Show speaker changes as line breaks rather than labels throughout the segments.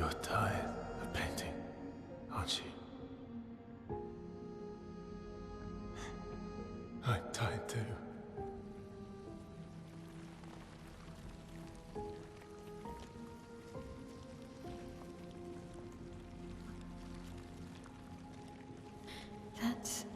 You're tired of painting, aren't you? I'm tired too.
That's...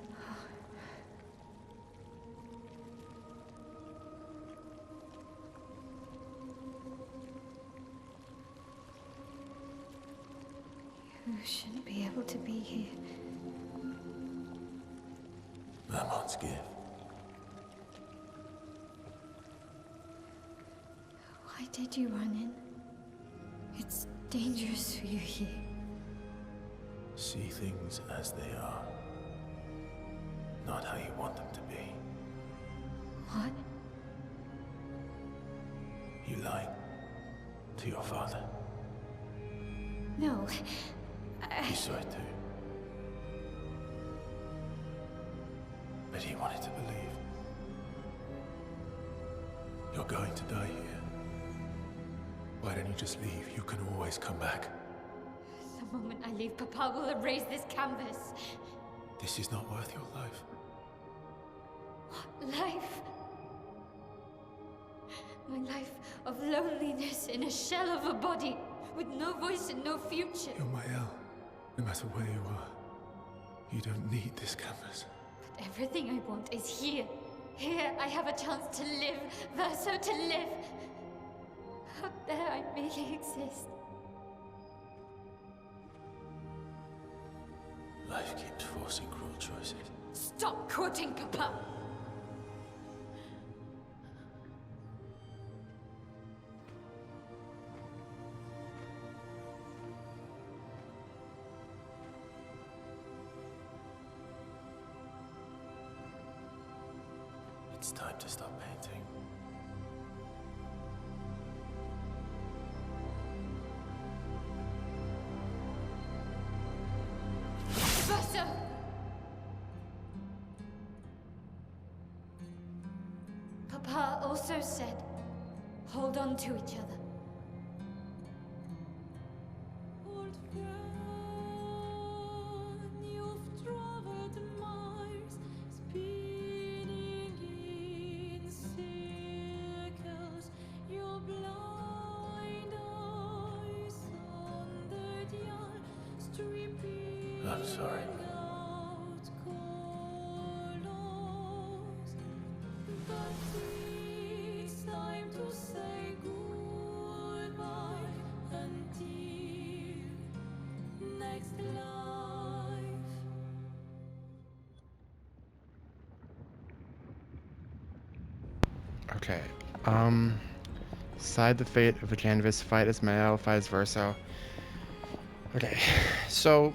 You shouldn't be able to be here.
Mamon's gift.
Why did you run in? It's dangerous for you here.
See things as they are. Not how you want them to be.
What?
You lied to your father.
No.
You saw it too. But he wanted to believe. You're going to die here. Why don't you just leave? You can always come back.
The moment I leave, Papa will erase this canvas.
This is not worth your life.
What life? My life of loneliness in a shell of a body, with no voice and no future.
You're my El. No matter where you are, you don't need this canvas.
But everything I want is here. Here I have a chance to live, Verso to live. Out there I merely exist.
Life keeps forcing cruel choices.
Stop quoting Papa!
It's time to stop painting.
Verso! Papa also said, hold on to each other.
Old friend, you've traveled miles, spinning in circles. Your blind eyes under the eye, stripping
I'm sorry.
out colors. But it's time to say goodbye until next life.
Okay. Decide the fate of a canvas, fight as Mael, fight as Verso. Okay, so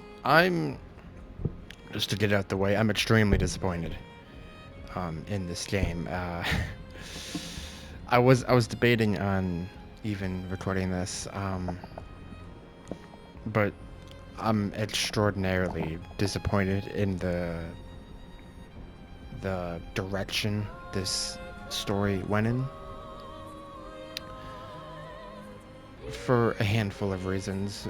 just to get it out the way, I'm extremely disappointed in this game. I was debating on even recording this, but I'm extraordinarily disappointed in the direction this story went in. For a handful of reasons.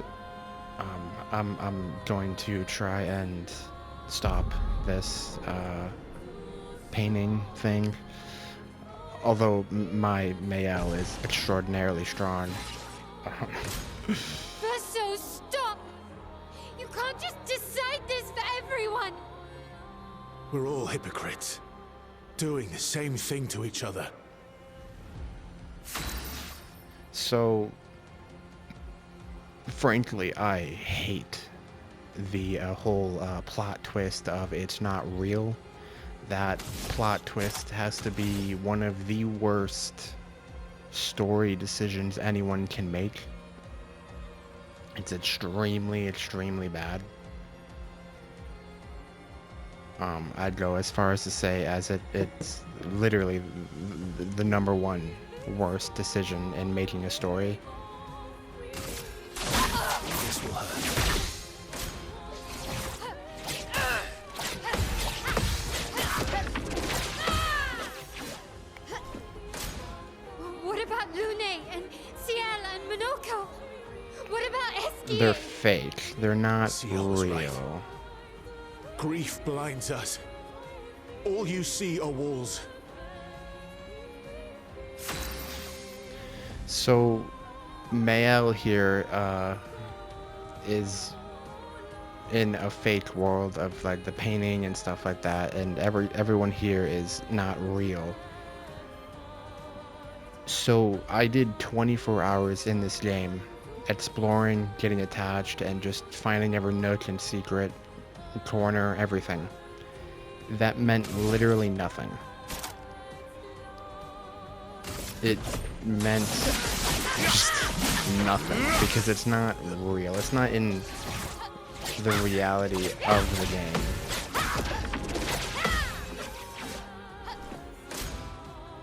I'm going to try and stop this painting thing. Although my Mael is extraordinarily strong.
Verso, stop! You can't just decide this for everyone!
We're all hypocrites, doing the same thing to each other.
So, frankly, I hate the whole plot twist of it's not real. That plot twist has to be one of the worst story decisions anyone can make. It's extremely, extremely bad. I'd go as far as to say it's literally the number one worst decision in making a story.
This will hurt.
What about Lune and Ciel and Minoko? What about Esther?
they're fake. They're not
Ciel's right.
real.
Grief blinds us. All you see are walls.
So, Mael here is in a fake world of like the painting and stuff like that, and everyone here is not real. So I did 24 hours in this game, exploring, getting attached, and just finding every nook and secret, corner, everything. That meant literally nothing. It meant just nothing, because it's not real. It's not in the reality of the game.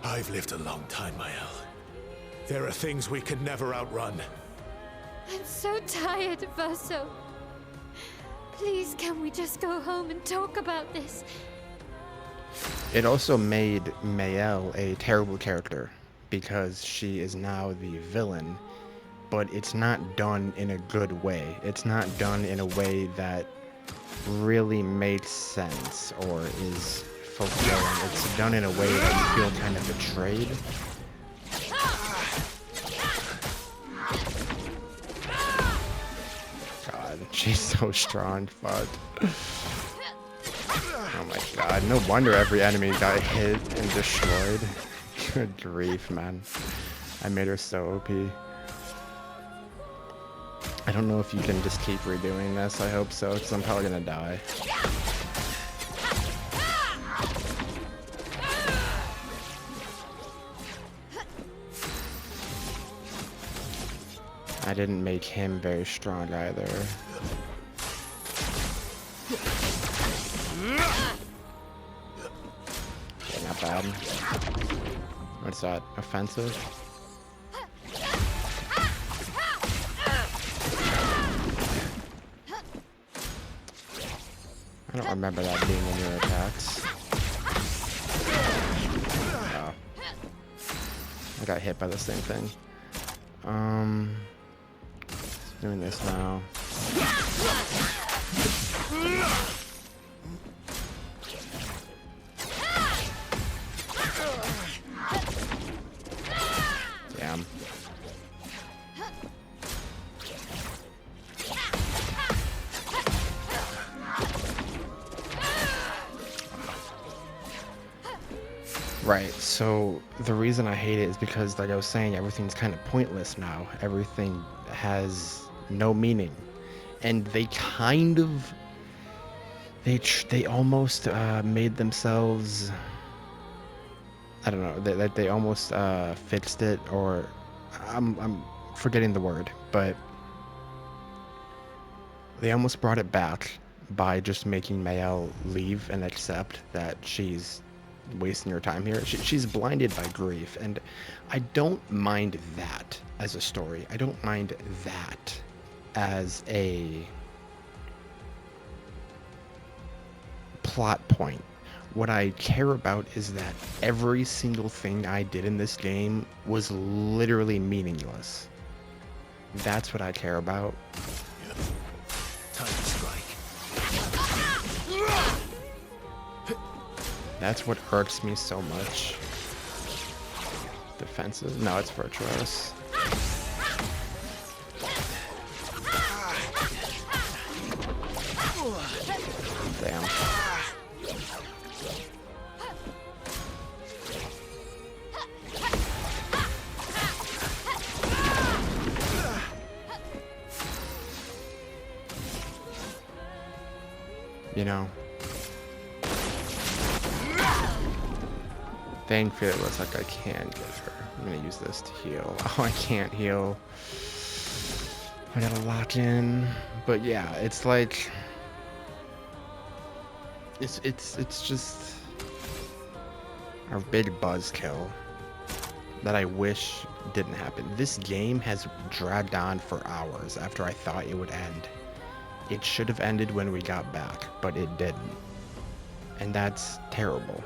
I've lived a long time, Mael. There are things we can never outrun.
I'm so tired, Verso. Please, can we just go home and talk about this?
It also made Mael a terrible character, because she is now the villain, but it's not done in a good way. It's not done in a way that really makes sense or is fulfilling. It's done in a way that you feel kind of betrayed. God, she's so strong, fuck. Oh my god, no wonder every enemy got hit and destroyed. Good grief, man. I made her so OP. I don't know if you can just keep redoing this. I hope so, because I'm probably gonna die. I didn't make him very strong either. Okay, not bad. What's that? Offensive? I don't remember that being in your attacks. Oh. I got hit by the same thing. Doing this now. Damn. Right, so the reason I hate it is because, like I was saying, everything's kind of pointless now. Everything has no meaning. And they kind of... They almost made themselves... I don't know, they almost fixed it, or... I'm forgetting the word, but... They almost brought it back by just making Mael leave and accept that she's wasting her time here. She's blinded by grief, and I don't mind that as a story. I don't mind that as a plot point. What I care about is that every single thing I did in this game was literally meaningless. That's what I care about.
Time to strike.
That's what irks me so much. Defensive? No, it's virtuous. Damn. You know, thankfully it looks like I can get her. I'm gonna use this to heal. Oh, I can't heal. I gotta lock in. But yeah, it's like it's just a big buzzkill that I wish didn't happen. This game has dragged on for hours after I thought it would end. It should have ended when we got back, but it didn't. And that's terrible.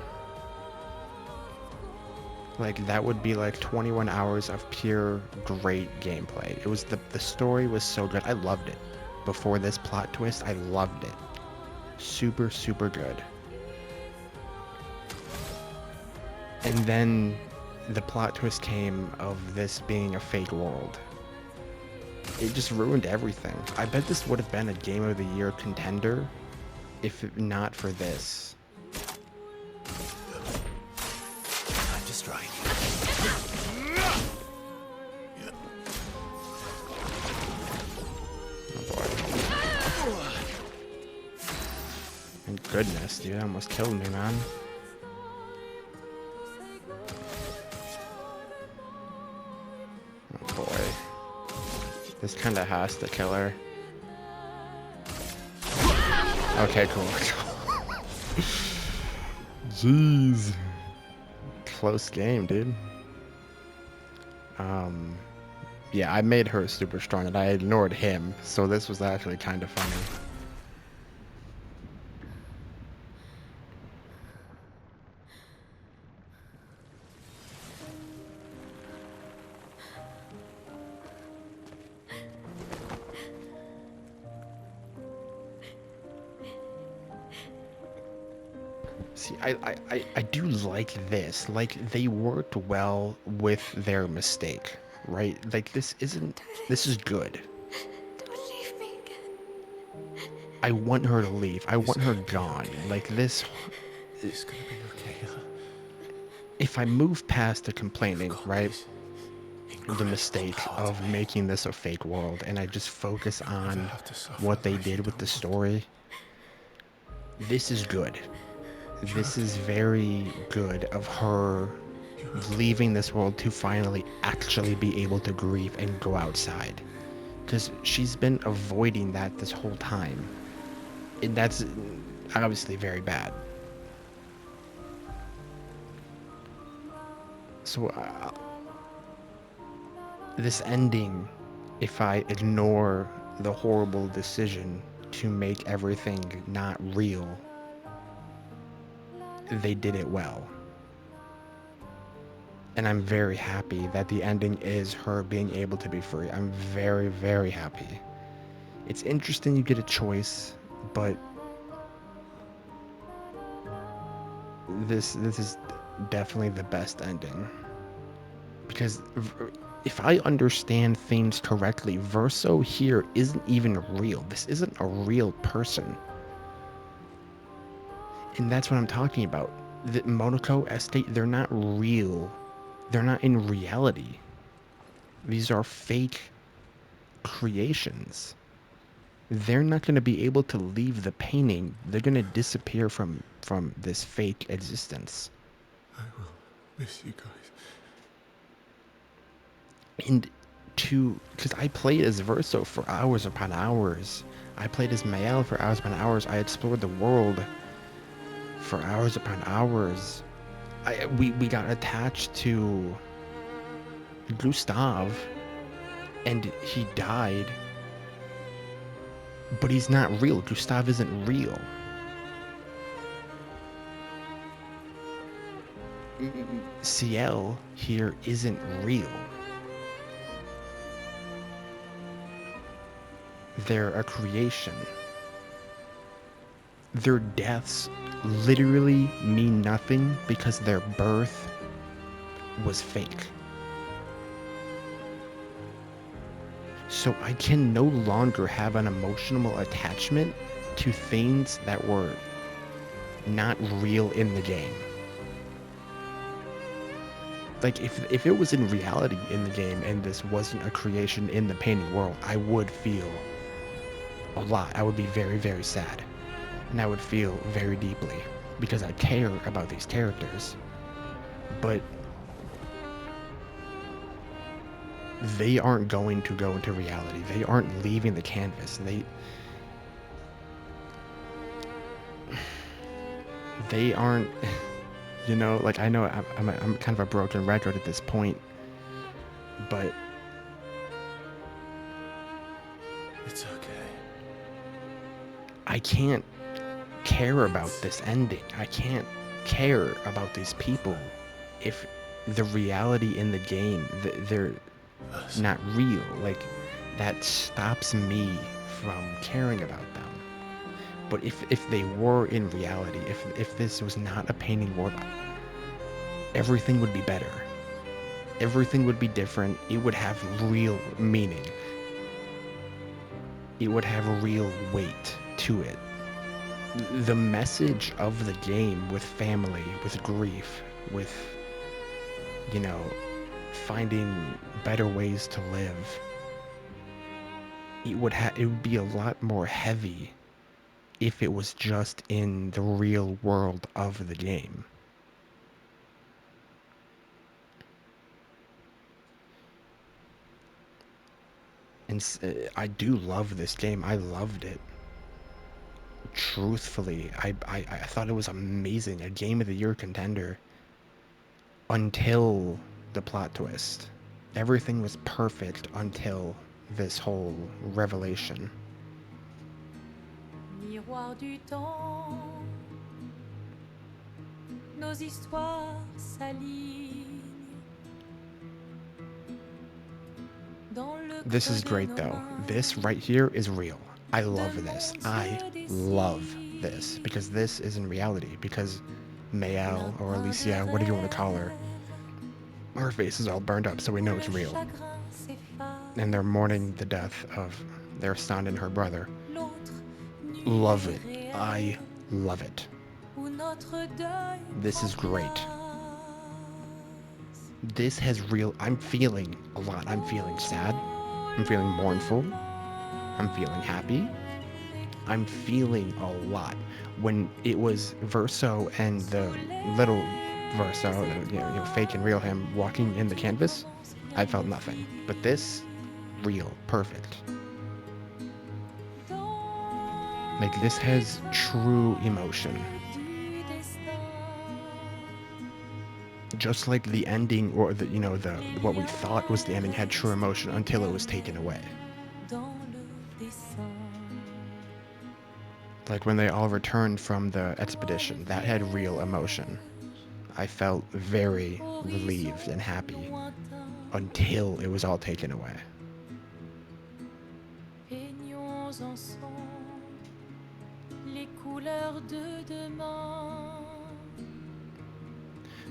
Like, that would be like 21 hours of pure great gameplay. It was the story was so good. I loved it. Before this plot twist, I loved it. Super, super good. And then the plot twist came of this being a fake world. It just ruined everything. I bet this would have been a Game of the Year contender if not for this.
Time to strike.
Oh boy. And goodness, dude, that almost killed me, man. Oh boy. This kind of has to kill her. Okay, cool. Jeez. Close game, dude. Yeah, I made her super strong and I ignored him, so this was actually kind of funny. See, I do like this. Like, they worked well with their mistake, right? Like, this is good.
Don't leave me again.
I want her to leave. I want her gone. Like, this,
It's gonna be okay, huh?
if I move past the complaining, right? The
Incredible
mistake
power
of
to me.
making this a fake world, and I just focus on
have to suffer
what they
like you
did with
don't
the
want.
story. This is good. This is very good of her leaving this world to finally actually be able to grieve and go outside. Because she's been avoiding that this whole time. And that's obviously very bad. So, this ending, if I ignore the horrible decision to make everything not real, they did it well. And I'm very happy that the ending is her being able to be free. I'm very, very happy. It's interesting you get a choice, but this is definitely the best ending. Because if I understand things correctly, Verso here isn't even real. This isn't a real person. And that's what I'm talking about. The Monaco Estate, they're not real. They're not in reality. These are fake creations. They're not going to be able to leave the painting. They're going to disappear from this fake existence.
I will miss you guys.
And because I played as Verso for hours upon hours. I played as Mael for hours upon hours. I explored the world for hours upon hours. We got attached to Gustav, and he died. But he's not real. Gustav isn't real. Ciel here isn't real. They're a creation. Their deaths literally mean nothing because their birth was fake. So I can no longer have an emotional attachment to things that were not real in the game. Like, if it was in reality in the game and this wasn't a creation in the painting world, I would feel a lot. I would be very, very sad. And I would feel very deeply because I care about these characters. But they aren't going to go into reality. They aren't leaving the canvas. They aren't, you know, like, I know I'm kind of a broken record at this point, but
It's okay.
I can't care about this ending. I can't care about these people if the reality in the game, they're not real. Like, that stops me from caring about them. But if they were in reality, if this was not a painting world, everything would be better. Everything would be different. It would have real meaning. It would have real weight to it. The message of the game with family, with grief, with, you know, finding better ways to live, it would be a lot more heavy if it was just in the real world of the game. And I do love this game. I loved it. Truthfully, I thought it was amazing. A Game of the Year contender until the plot twist. Everything was perfect until this whole revelation.
Miroir du temps, nos histoires s'alignent.
This is great though. This right here is real. I love this. I love this because this is in reality. Because Mayel or Alicia, whatever you want to call her, her face is all burned up, so we know it's real. And they're mourning the death of their son and her brother. Love it. I love it. This is great. This has real. I'm feeling a lot. I'm feeling sad. I'm feeling mournful. I'm feeling happy. I'm feeling a lot. When it was Verso and the little Verso, fake and real him walking in the canvas, I felt nothing. But this, real, perfect. Like, this has true emotion. Just like the ending, or the what we thought was the ending had true emotion until it was taken away. Like when they all returned from the expedition, that had real emotion. I felt very relieved and happy until it was all taken away.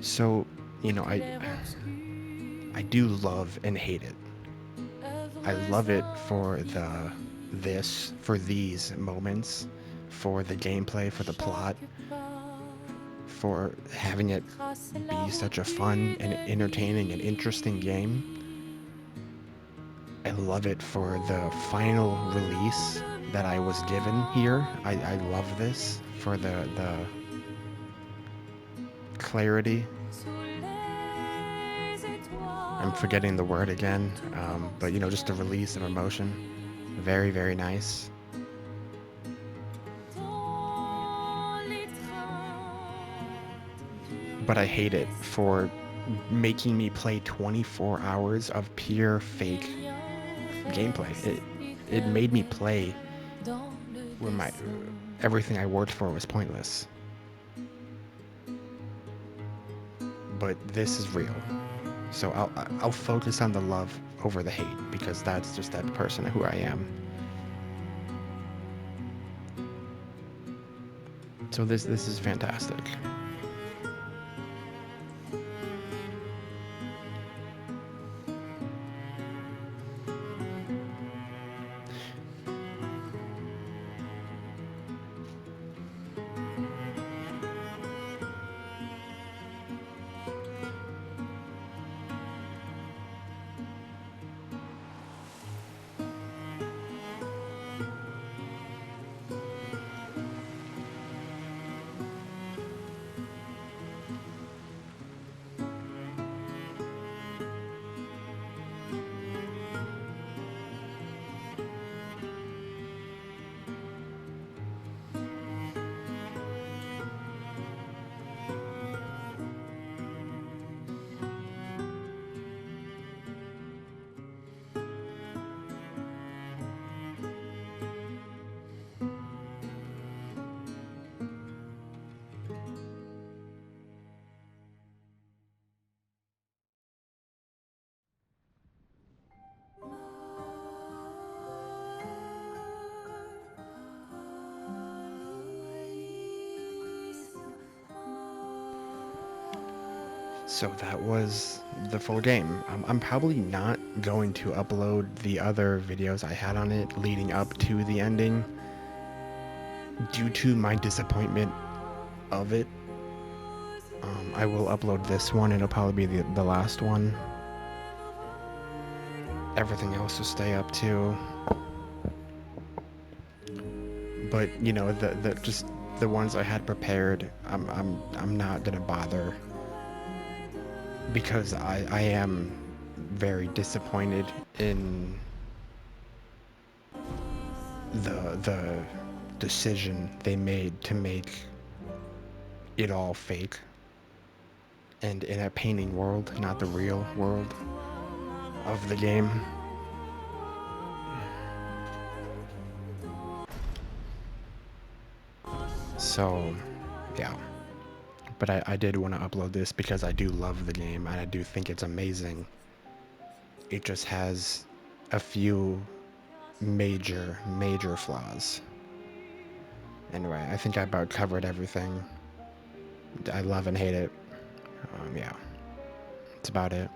So, I do love and hate it. I love it for these moments, for the gameplay, for the plot, for having it be such a fun and entertaining and interesting game. I love it for the final release that I was given here. I love this for the clarity. I'm forgetting the word again, but just the release of emotion. Very, very nice. But I hate it for making me play 24 hours of pure fake gameplay. It made me play where everything I worked for was pointless. But this is real. So I'll focus on the love over the hate, because that's just that person who I am. So this is fantastic. So that was the full game. I'm probably not going to upload the other videos I had on it leading up to the ending due to my disappointment of it. I will upload this one. It'll probably be the last one. Everything else will stay up too. But you know, the just the ones I had prepared, I'm not gonna bother because I am very disappointed in the decision they made to make it all fake and in a painting world, not the real world of the game. So, yeah. But I did want to upload this because I do love the game and I do think it's amazing. It just has a few major flaws. Anyway, I think I about covered everything. I love and hate it. Yeah, that's about it.